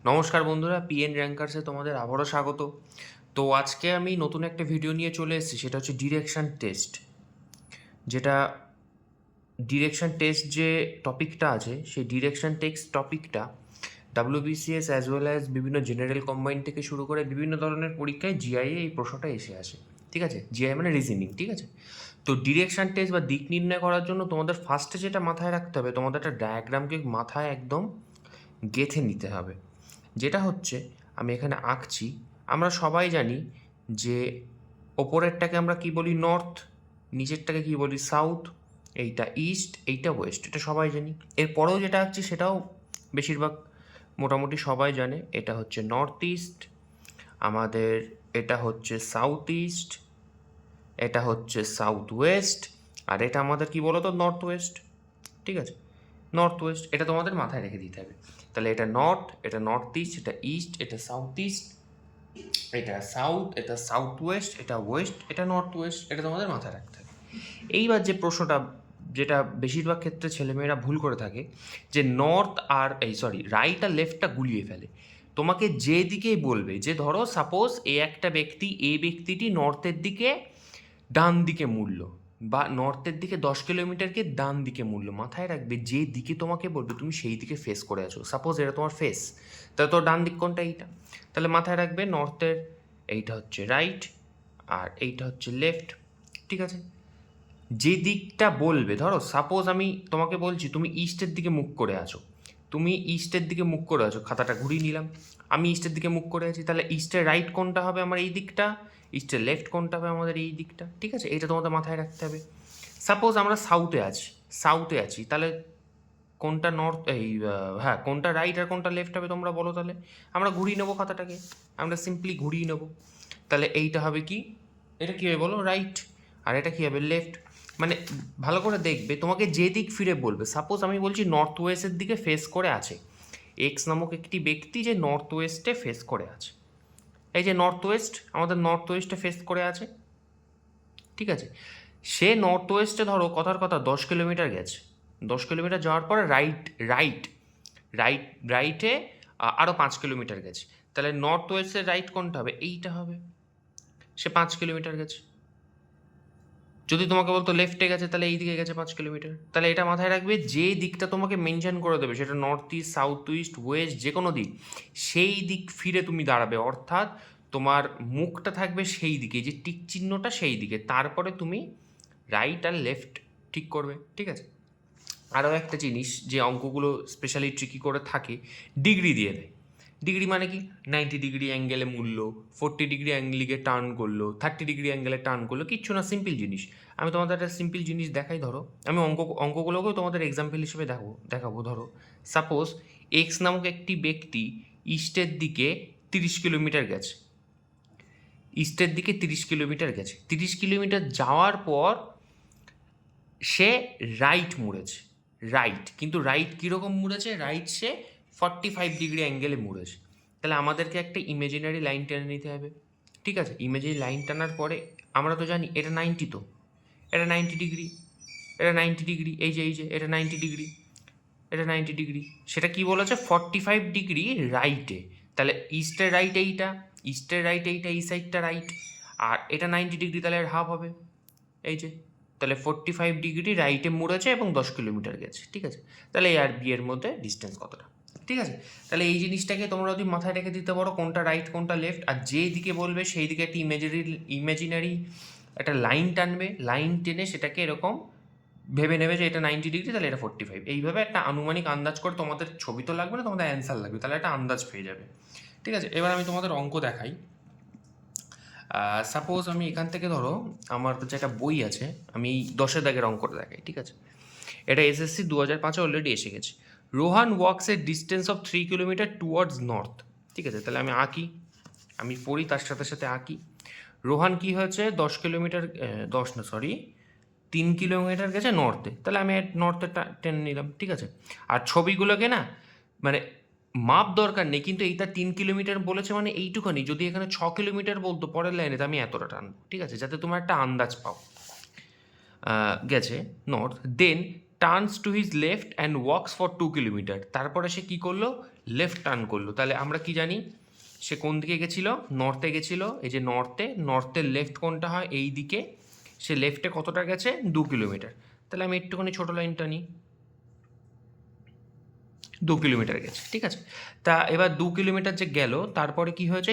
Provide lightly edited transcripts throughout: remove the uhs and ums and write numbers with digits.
নমস্কার বন্ধুরা, পিএন র্যাঙ্কার্সে তোমাদের আবারও স্বাগত। তো আজকে আমি নতুন একটা ভিডিও নিয়ে চলে এসেছি, সেটা হচ্ছে ডিরেকশন টেস্ট। যেটা ডিরেকশন টেস্ট যে টপিকটা আছে, সেই ডিরেকশন টেস্ট টপিকটা ডাব্লিউবিসিএস অ্যাজ ওয়েল অ্যাজ বিভিন্ন জেনারেল কম্বাইন থেকে শুরু করে বিভিন্ন ধরনের পরীক্ষায় জিআইএ এই প্রশ্নটা এসে আসে। ঠিক আছে, জিআই মানে রিজনিং। ঠিক আছে, তো ডিরেকশন টেস্ট বা দিক নির্ণয় করার জন্য তোমাদের ফার্স্টে যেটা মাথায় রাখতে হবে, তোমাদের একটা ডায়াগ্রামকে মাথায় একদম গেঁথে নিতে হবে। যেটা হচ্ছে, আমি এখানে আঁকছি। আমরা সবাই জানি যে ওপরেরটাকে আমরা কি বলি নর্থ, নিচেরটাকে কি বলি সাউথ, এইটা ইস্ট, এইটা ওয়েস্ট, এটা সবাই জানি। এরপরেও যেটা আঁকছি সেটাও বেশিরভাগ মোটামুটি সবাই জানে। এটা হচ্ছে নর্থ ইস্ট আমাদের, এটা হচ্ছে সাউথ ইস্ট, এটা হচ্ছে সাউথ ওয়েস্ট, আর এটা আমাদের কি বলো তো নর্থ ওয়েস্ট। ঠিক আছে, নর্থ ওয়েস্ট, এটা তোমাদের মাথায় রেখে দিতে হবে। তাহলে এটা নর্থ, এটা নর্থ ইস্ট, এটা ইস্ট, এটা সাউথ ইস্ট, এটা সাউথ, এটা সাউথ ওয়েস্ট, এটা ওয়েস্ট, এটা নর্থ ওয়েস্ট, এটা তোমাদের মাথায় রাখতে হবে। এইবার যে প্রশ্নটা, যেটা বেশিরভাগ ক্ষেত্রে ছেলেমেয়েরা ভুল করে থাকে, যে নর্থ আর রাইট আর লেফটটা গুলিয়ে ফেলে। তোমাকে যে দিকেই বলবে, যে ধরো সাপোজ একটা ব্যক্তি, এই ব্যক্তিটি নর্থের দিকে ডান দিকে মূল্য, বা নর্থের দিকে 10 কিলোমিটারকে ডান দিকে মূল্য, মাথায় রাখবে যে দিকে তোমাকে বলবে তুমি সেই দিকে ফেস করে আছো। সাপোজ এটা তোমার ফেস, তাহলে তোর ডান দিক কোনটা? এইটা। তাহলে মাথায় রাখবে নর্থের এইটা হচ্ছে রাইট আর এইটা হচ্ছে লেফট। ঠিক আছে, যে দিকটা বলবে, ধরো সাপোজ আমি তোমাকে বলছি তুমি ইস্টের দিকে মুখ করে আছো, তুমি ইস্টের দিকে মুখ করে আছো, খাতাটা ঘুরিয়ে নিলাম, আমি ইস্টের দিকে মুখ করে আছি, তাহলে ইস্টের রাইট কোনটা হবে আমার? এই দিকটা। ইস্টের লেফট কোনটা হবে আমাদের? এই দিকটা। ঠিক আছে, এটা তোমাদের মাথায় রাখতে হবে। সাপোজ আমরা সাউথে আছি, তাহলে কোনটা নর্থ, হ্যাঁ কোনটা রাইট আর কোনটা লেফট হবে তোমরা বলো। তাহলে আমরা ঘুরিয়ে নেবো খাতাটাকে, আমরা সিম্পলি ঘুরিয়ে নেবো। তাহলে এইটা হবে কি, এটা কী হবে বলো? রাইট। আর এটা কী হবে? লেফট। মানে ভালো করে দেখবে, তোমাকে যে দিক ফিরে বলবে, সাপোজ আমি বলছি নর্থ ওয়েস্টের দিকে ফেস করে আছে, এক্স নামক একটি ব্যক্তি যে নর্থ ওয়েস্টে ফেস করে আছে, এই যে নর্থ ওয়েস্ট, আমাদের নর্থ ওয়েস্টে ফেস করে আছে। ঠিক আছে, সে নর্থ ওয়েস্টে ধরো কথার কথা 10 কিলোমিটার গেছে, 10 কিলোমিটার যাওয়ার পরে রাইটে আরও 5 কিলোমিটার গেছে। তাহলে নর্থ ওয়েস্টের রাইট কোনটা হবে? এইটা হবে। সে 5 কিলোমিটার গেছে। যদি তোমাকে বলতো লেফটে গেছে, তাহলে এই দিকে গেছে 5 কিলোমিটার। তাহলে এটা মাথায় রাখবে, যে দিকটা তোমাকে মেনশন করে দেবে, সেটা north east, south east, West, যে কোনো দিক, সেই দিক ফিরে তুমি দাঁড়াবে। অর্থাৎ তোমার মুখটা থাকবে সেই দিকে, যে টিক চিহ্নটা সেই দিকে, তারপরে তুমি রাইট আর লেফট ঠিক করবে। ঠিক আছে, আরও একটা জিনিস, যে অঙ্কগুলো স্পেশালি ট্রিকি করে থাকে, ডিগ্রি দিয়ে দেয়। ডিগ্রি মানে কি? 90 ডিগ্রি অ্যাঙ্গেলে মূল্য, 40 ডিগ্রি অ্যাঙ্গেলে টার্ন করলো, 30 ডিগ্রি অ্যাঙ্গেলে টার্ন করলো, কিচ্ছু না, সিম্পল জিনিস। আমি তোমাদের একটা সিম্পল জিনিস দেখাই। ধরো আমি অঙ্কগুলোকেও তোমাদের এক্সাম্পল হিসেবে দেখাবো। ধরো সাপোজ এক্স নামক একটি ব্যক্তি ইস্টের দিকে 30 কিলোমিটার গেছে, ইস্টের দিকে 30 কিলোমিটার গেছে। 30 কিলোমিটার যাওয়ার পর সে রাইট মুড়েছে, রাইট, কিন্তু রাইট কীরকম মুড়েছে? রাইট সে 45 ডিগ্রি অ্যাঙ্গেলে মুড়েছে। তাহলে আমাদেরকে একটা ইমেজিনারি লাইন টেনে নিতে হবে। ঠিক আছে, ইমেজিনারি লাইন টানার পরে আমরা তো জানি এটা 90, তো এটা 90 ডিগ্রি, এটা 90 ডিগ্রি, এই যে এটা 90 ডিগ্রি, এটা 90 ডিগ্রি। সেটা কি বলেছে? 45 ডিগ্রি রাইটে। তাহলে ইস্টের রাইট এইটা, ইস্টের রাইট এইটা, এই সাইডটা রাইট, আর এটা 90 ডিগ্রি, তাহলে এর হাফ হবে এই যে। তাহলে 45 ডিগ্রি রাইটে মুড়েছে এবং 10 কিলোমিটার গেছে। ঠিক আছে, তাহলে এ আর বি এর মধ্যে ডিস্টেন্স কতটা? ঠিক আছে, তাহলে এই জিনিসটাকে তোমরা যদি মাথায় রেখে দিতে পারো, কোনটা রাইট কোনটা লেফট, আর যে দিকে বলবে সেই দিকে একটা ইমেজিনারি একটা লাইন টানবে, লাইন টেনে সেটাকে এরকম ভেবে নেবে যে এটা 90 ডিগ্রি, তাহলে এটা 45। এইভাবে একটা আনুমানিক আন্দাজ করে, তোমাদের ছবি তো লাগবে না, তোমাদের অ্যান্সার লাগবে, তাহলে একটা আন্দাজ পেয়ে যাবে। ঠিক আছে, এবার আমি তোমাদের অঙ্ক দেখাই। সাপোজ আমি এখান থেকে, ধরো আমার কাছে একটা বই আছে, আমি এই 10-এর দাগের অঙ্কটা দেখাই। ঠিক আছে, এটা এসএসসি 2005-এ অলরেডি এসে গেছে। Rohan wax a distance of 3 kilometre towards north. ঠিক আছে, তাহলে আমি আঁকি, আমি পড়ি তার সাথে সাথে আঁকি। রোহান কি হয়েছে? 10 কিলোমিটার, 3 কিলোমিটার গেছে নর্থে, তাহলে আমি নর্থে টেনে নিলাম। ঠিক আছে, আর ছবিগুলোকে না, মানে মাপ দরকার নেই, কিন্তু এইটা 3 কিলোমিটার বলেছে মানে এইটুখানি। যদি এখানে 6 কিলোমিটার বলতো পরের লাইনে, তো আমি এতটা টানবো। ঠিক আছে, যাতে তোমার একটা আন্দাজ পাও। গেছে north, then turns to his left and walks for 2 kilometre. তারপরে সে কী করলো? লেফট টার্ন করলো, তাহলে আমরা কি জানি সে কোন দিকে গেছিলো, নর্থে গেছিলো। এই যে নর্থের লেফট কোনটা হয়, এই দিকে। সে লেফটে কতটা গেছে, 2 কিলোমিটার। তাহলে আমি একটুখানি ছোটো লাইনটা নিই, 2 কিলোমিটার গেছে, ঠিক আছে। তা এবার 2 কিলোমিটার যে গেল, তারপরে কি হয়েছে,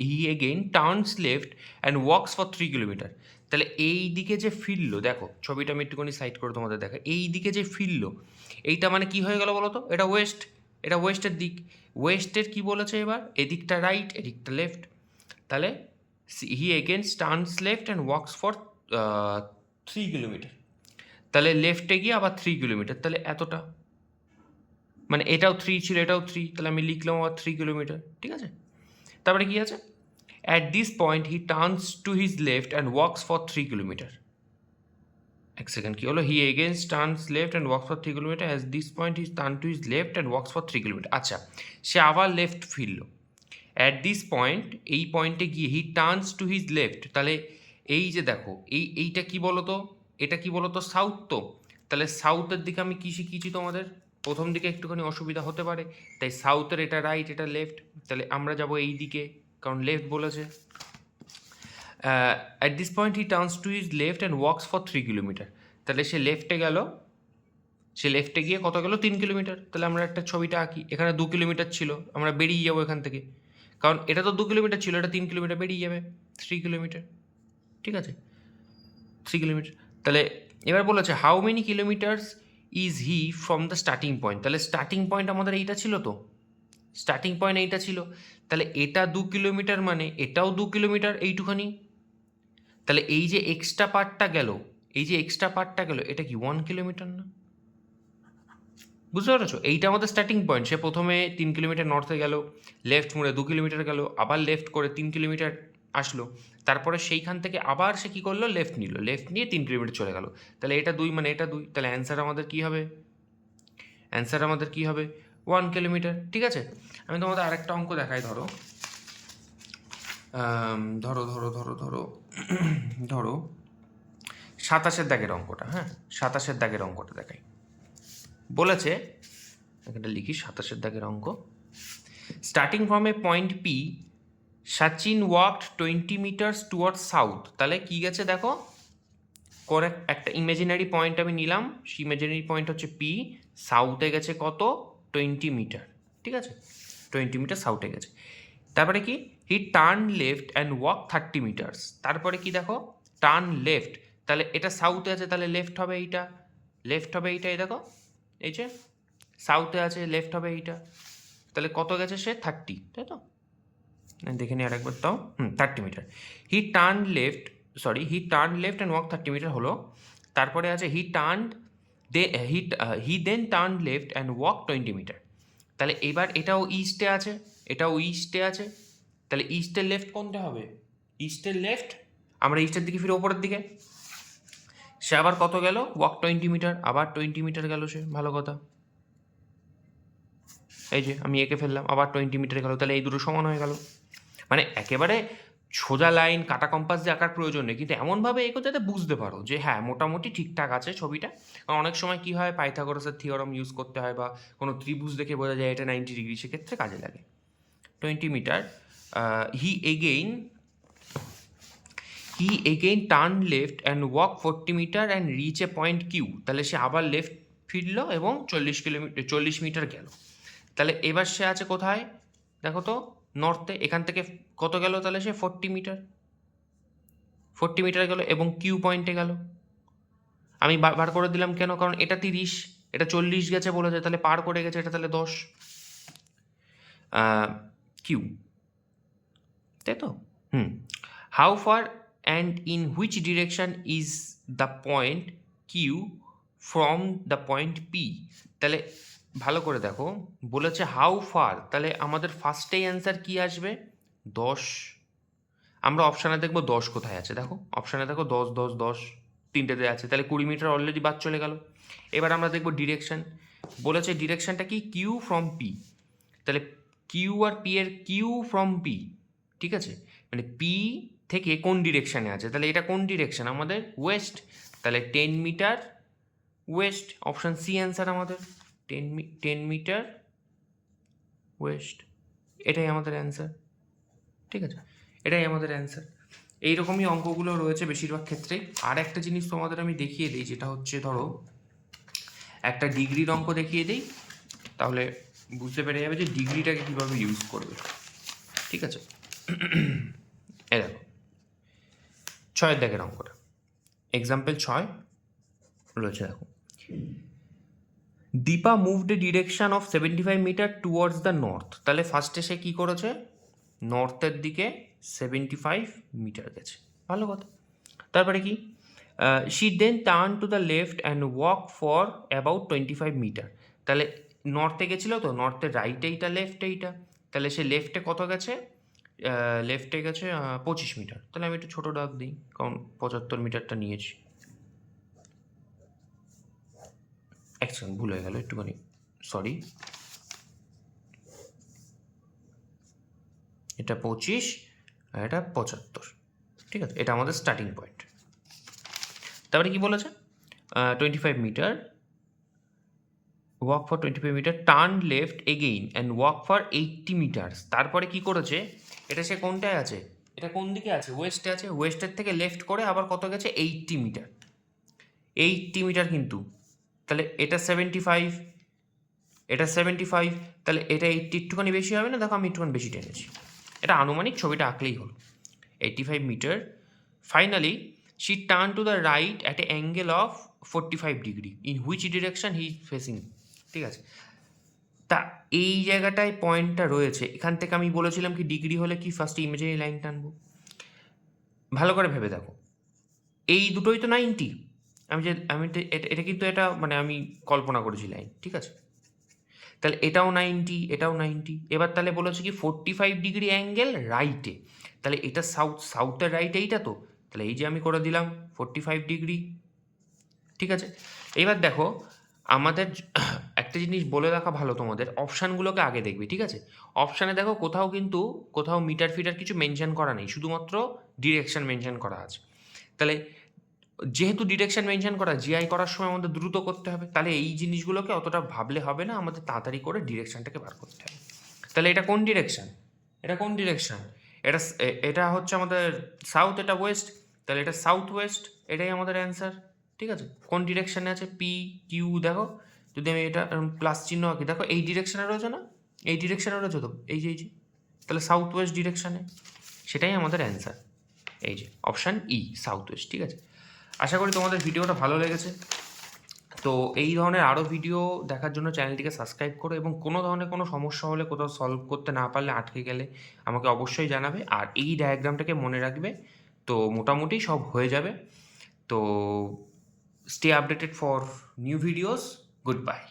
he again turns left and walks for 3 kilometre. তাহলে এই দিকে যে ফিরলো, দেখো ছবিটা আমি একটুখানি সাইড করে তোমাদের দেখা, এই দিকে যে ফিরলো, এইটা মানে কি হয়ে গেল বলো তো, এটা ওয়েস্টের দিক। ওয়েস্টের কি বলেছে এবার, এদিকটা রাইট, এদিকটা লেফট। তাহলে he again turns left and walks for 3 kilometre. তাহলে লেফটে গিয়ে আবার 3 কিলোমিটার, তাহলে এতটা, মানে এটাও 3 ছিল, এটাও 3, তাহলে আমি লিখলাম আবার 3 কিলোমিটার, ঠিক আছে। তারপরে কি আছে, at this point he turns to his left and walks for 3 kilometre. এক সেকেন্ড, কি হলো, he again turns left and walks for 3 kilometre, at this point he turn to his left and walks for 3 kilometre. আচ্ছা, সে আবার left ফিরলো। At this point, এই পয়েন্টে গিয়ে he turns to his left, তাহলে এই যে দেখো, এইটা কি বলতো, এটা কি বলতো, সাউথ তো। তাহলে সাউথের দিকে আমি কী শিখিয়েছি তোমাদের, প্রথম দিকে একটুখানি অসুবিধা হতে পারে, তাই সাউথের এটা রাইট, এটা লেফট। তাহলে আমরা যাব এই দিকে, কারণ লেফট বলেছে। At this point he turns to his left and walks for 3 kilometre. তাহলে সে লেফটে গেল, সে লেফটে গিয়ে কত গেল, 3 কিলোমিটার। তাহলে আমরা একটা ছবিটা আঁকি, এখানে 2 কিলোমিটার ছিল, আমরা বেরিয়ে যাবো এখান থেকে, কারণ এটা তো 2 কিলোমিটার ছিল, এটা 3 কিলোমিটার, বেরিয়ে যাবে 3 কিলোমিটার, ঠিক আছে, 3 কিলোমিটার। তাহলে এবার বলেছে how many kilometres is he from the starting point. তাহলে স্টার্টিং পয়েন্ট আমাদের এইটা ছিল, তো স্টার্টিং পয়েন্ট এইটা ছিল। তাহলে এটা 2 কিলোমিটার, মানে এটাও 2 কিলোমিটার, এইটুখানি। তাহলে এই যে এক্সট্রা পার্টটা গেল, এটা কি 1 কিলোমিটার না? বুঝতে পারছো, এইটা আমাদের স্টার্টিং পয়েন্ট। সে প্রথমে 3 কিলোমিটার নর্থে গেল, লেফট মুড়ে 2 কিলোমিটার গেল, আবার লেফট করে 3 কিলোমিটার আসলো, তারপরে সেইখান থেকে আবার সে কী করলো, লেফট নিয়ে 3 কিলোমিটার চলে গেল। তাহলে এটা 2, মানে এটা 2, তাহলে অ্যান্সার আমাদের কী হবে, 1 কিলোমিটার, ঠিক আছে। আমি তোমাদের আরেকটা অঙ্ক দেখাই, ধরো ধরো ধরো ধরো ধরো ধরো 27 দাগের অঙ্কটা, হ্যাঁ 27 দাগের অঙ্কটা দেখাই। বলেছে, এখানটা লিখি 27 দাগের অঙ্ক। Starting from a point P, Sachin walked 20 metres towards south. তাহলে কি গেছে দেখো, করে একটা ইমাজিনারি পয়েন্ট আমি নিলাম, সেই ইমাজিনারি পয়েন্ট হচ্ছে পি, সাউথে গেছে কত, 20 মিটার, ঠিক আছে, 20 মিটার সাউথে গেছে। তারপরে কি, he turn left and walk 30 metres. তারপরে কি দেখো, টার্ন লেফট, তাহলে এটা সাউথে আছে, তাহলে লেফট হবে এইটা, এই দেখো, এই যে সাউথে আছে, লেফট হবে এইটা। তাহলে কত গেছে সে, 30, তাই তো, দেখে নিই আরেকবার, তাও 30 metre. He turn left and walk 30 metre হলো। তারপরে আছে he then turn left and walk 20 metre. তাহলে এবার এটাও ইস্টে আছে, তাহলে ইস্টের লেফট কোনটা হবে, ইস্টের লেফট, আমরা ইস্টের দিকে ফিরে ওপরের দিকে। সে আবার কত গেল, ওয়াক 20 মিটার, আবার 20 মিটার গেল সে, ভালো কথা। এই যে আমি এঁকে ফেললাম, আবার 20 মিটার গেল, তাহলে এই দুটো সমান হয়ে গেল। মানে একেবারে সোজা লাইন কাটা কম্পাস দিয়ে আঁকার প্রয়োজন নেই, কিন্তু এমনভাবে এঁকো যাতে বুঝতে পারো যে হ্যাঁ মোটামুটি ঠিকঠাক আছে ছবিটা। কারণ অনেক সময় কী হয়, পাইথাগোরাসের থিওরাম ইউজ করতে হয়, বা কোনো ত্রিভুজ দেখে বোঝা যায় এটা 90 ডিগ্রি, সেক্ষেত্রে কাজে লাগে। 20 metre, he again turn left and walk 40 metre and reach a point Q. তাহলে সে আবার লেফট ফিরলো এবং 40 মিটার গেল। তাহলে এবার সে আছে কোথায় দেখো তো, নর্থে। এখান থেকে কত গেল, তাহলে সে 40 মিটার গেল এবং কিউ পয়েন্টে গেল। আমি বার করে দিলাম কেন, কারণ এটা 30, এটা 40 গেছে বলেছে, তাহলে পার করে গেছে এটা, তাহলে 10 কিউ, তাই তো। How far and in which direction is the point Q from the point P. তাহলে ভালো করে দেখো, বলেছে হাউ ফার, তাহলে আমাদের ফার্স্টেই অ্যান্সার কি আসবে, 10। আমরা অপশানে দেখবো 10 কোথায় আছে, দেখো অপশানে দেখো 10 10 10 তিনটেতে আছে, তাহলে 20 মিটার অলরেডি বাদ চলে গেল। এবার আমরা দেখবো ডিরেকশন, বলেছে ডিরেকশনটা কি, কিউ ফ্রম পি। তাহলে কিউ আর পি এর কিউ ফ্রম পি, ঠিক আছে, মানে পি থেকে কোন ডিরেকশানে আছে, তাহলে এটা কোন ডিরেকশান আমাদের, ওয়েস্ট। তাহলে 10 metre west, option C answer আমাদের, 10 মিটার ওয়েস্ট, এটাই আমাদের অ্যান্সার। ঠিক আছে, এটাই আমাদের অ্যান্সার। এইরকমই অঙ্কগুলো রয়েছে বেশিরভাগ ক্ষেত্রেই। আর একটা জিনিস তোমাদের আমি দেখিয়ে দিই, যেটা হচ্ছে ধরো একটা ডিগ্রির অঙ্ক দেখিয়ে দিই, তাহলে বুঝতে পেরে যাবে যে ডিগ্রিটাকে কীভাবে ইউজ করবে। ঠিক আছে, এ দেখো 6 দাগের অঙ্কটা, এক্সাম্পল 6 রয়েছে, দেখো Deepa moved a direction of 75 metre towards the north. তাহলে ফার্স্টে সে কী করেছে, নর্থের দিকে 75 মিটার গেছে, ভালো কথা। তারপরে কি, she then turn to the left and walk for about 25 metre. তাহলে নর্থে গেছিলো তো, নর্থের রাইটে এইটা, লেফটে এইটা, তাহলে সে লেফটে কত গেছে, লেফটে গেছে 25 মিটার। তাহলে আমি একটু ছোটো দাগ দিই, কারণ 75 মিটারটা নিয়েছি। এক সেকেন্ড, ভুল হয়ে গেল একটুখানি, সরি। এটা 25 আর এটা 75। ঠিক আছে, এটা আমাদের স্টার্টিং পয়েন্ট। তারপরে কি বলেছে, 25 metre, walk for 25 metre, turn left again and walk for 80 metres. তারপরে কি করেছে, এটা সে কোনটায় আছে, এটা কোন দিকে আছে, ওয়েস্টে আছে, ওয়েস্টের থেকে লেফট করে আবার কত গেছে, 80 মিটার, 80 মিটার কিন্তু। তাহলে এটা 75, এটা 75, তাহলে এটা 80 একটুখানি বেশি হবে না, দেখো আমি একটুখানি বেশি টেনেছি, এটা আনুমানিক ছবিটা আঁকলেই হলো। 85 metre, finally she turned to the right at an angle of 45 degree in which direction he is facing। ঠিক আছে, তা এই জায়গাটায় পয়েন্টটা রয়েছে, এখান থেকে আমি বলেছিলাম কি ডিগ্রি হলে কি ফার্স্টে ইমেজিনারি লাইন টানবো। ভালো করে ভেবে দেখো, এই দুটোই তো 90, এটা কিন্তু এটা মানে আমি কল্পনা করেছি লাইন, ঠিক আছে। তাহলে এটাও 90, এটাও 90। এবার তাহলে বলেছে কি 45 ডিগ্রি অ্যাঙ্গেল রাইটে, তাহলে এটা সাউথের রাইট এইটা তো, তাহলে এই যে আমি করে দিলাম 45 ডিগ্রি। ঠিক আছে, এবার দেখো আমাদের একটা জিনিস বলে রাখা ভালো তোমাদের, অপশানগুলোকে আগে দেখবে। ঠিক আছে, অপশানে দেখো কোথাও মিটার ফিটার কিছু মেনশন করা নেই, শুধুমাত্র ডিরেকশন মেনশন করা আছে। তাহলে যেহেতু ডিরেকশন মেনশন করা, জিআই করার সময় আমাদের দ্রুত করতে হবে, তাহলে এই জিনিসগুলোকে অতটা ভাবলে হবে না, আমাদের তাড়াতাড়ি করে ডিরেকশনটাকে বার করতে হবে। তাহলে এটা কোন ডিরেকশন, এটা কোন ডিরেকশন, এটা হচ্ছে আমাদের সাউথ, এটা ওয়েস্ট, তাহলে এটা সাউথ ওয়েস্ট, এটাই আমাদের অ্যান্সার। ঠিক আছে, কোন ডিরেকশানে আছে, পি কিউ, দেখো যদি আমি এটা প্লাস চিহ্ন আঁকি, দেখো এই ডিরেকশানে রয়েছে না, এই ডিরেকশানে রয়েছে তো, এই যে তাহলে সাউথ ওয়েস্ট ডিরেকশানে, সেটাই আমাদের অ্যান্সার, এই যে অপশান ই, সাউথ ওয়েস্ট। ঠিক আছে, আশা করি তোমাদের ভিডিওটা ভালো লেগেছে। তো এই ধরনের আরও ভিডিও দেখার জন্য চ্যানেলটিকে সাবস্ক্রাইব করো, এবং কোনো ধরনের কোনো সমস্যা হলে, কোথাও সলভ করতে না পারলে, আটকে গেলে আমাকে অবশ্যই জানাবে। আর এই ডায়াগ্রামটাকে মনে রাখবে, তো মোটামুটি সব হয়ে যাবে। তো stay updated for new videos, good bye.